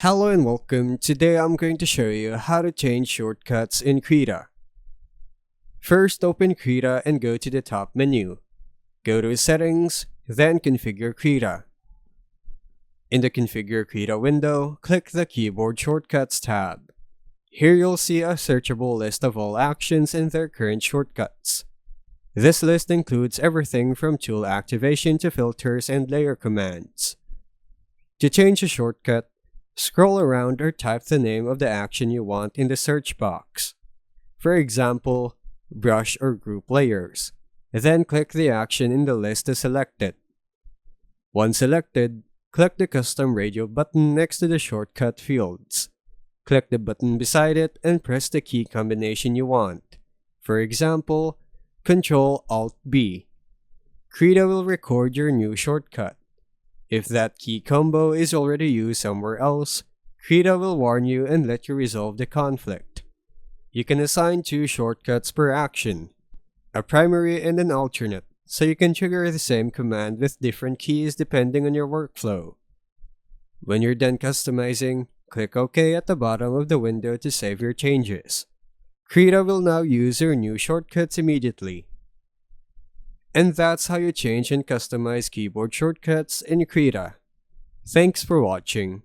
Hello and welcome. Today I'm going to show you how to change shortcuts in Krita. First, open Krita and go to the top menu. Go to Settings, then Configure Krita. In the Configure Krita window, click the Keyboard Shortcuts tab. Here you'll see a searchable list of all actions and their current shortcuts. This list includes everything from tool activation to filters and layer commands. To change a shortcut, scroll around or type the name of the action you want in the search box. For example, brush or group layers. Then click the action in the list to select it. Once selected, click the custom radio button next to the shortcut fields. Click the button beside it and press the key combination you want. For example, Ctrl-Alt-B. Krita will record your new shortcut. If that key combo is already used somewhere else, Krita will warn you and let you resolve the conflict. You can assign 2 shortcuts per action, a primary and an alternate, so you can trigger the same command with different keys depending on your workflow. When you're done customizing, click OK at the bottom of the window to save your changes. Krita will now use your new shortcuts immediately. And that's how you change and customize keyboard shortcuts in Krita. Thanks for watching.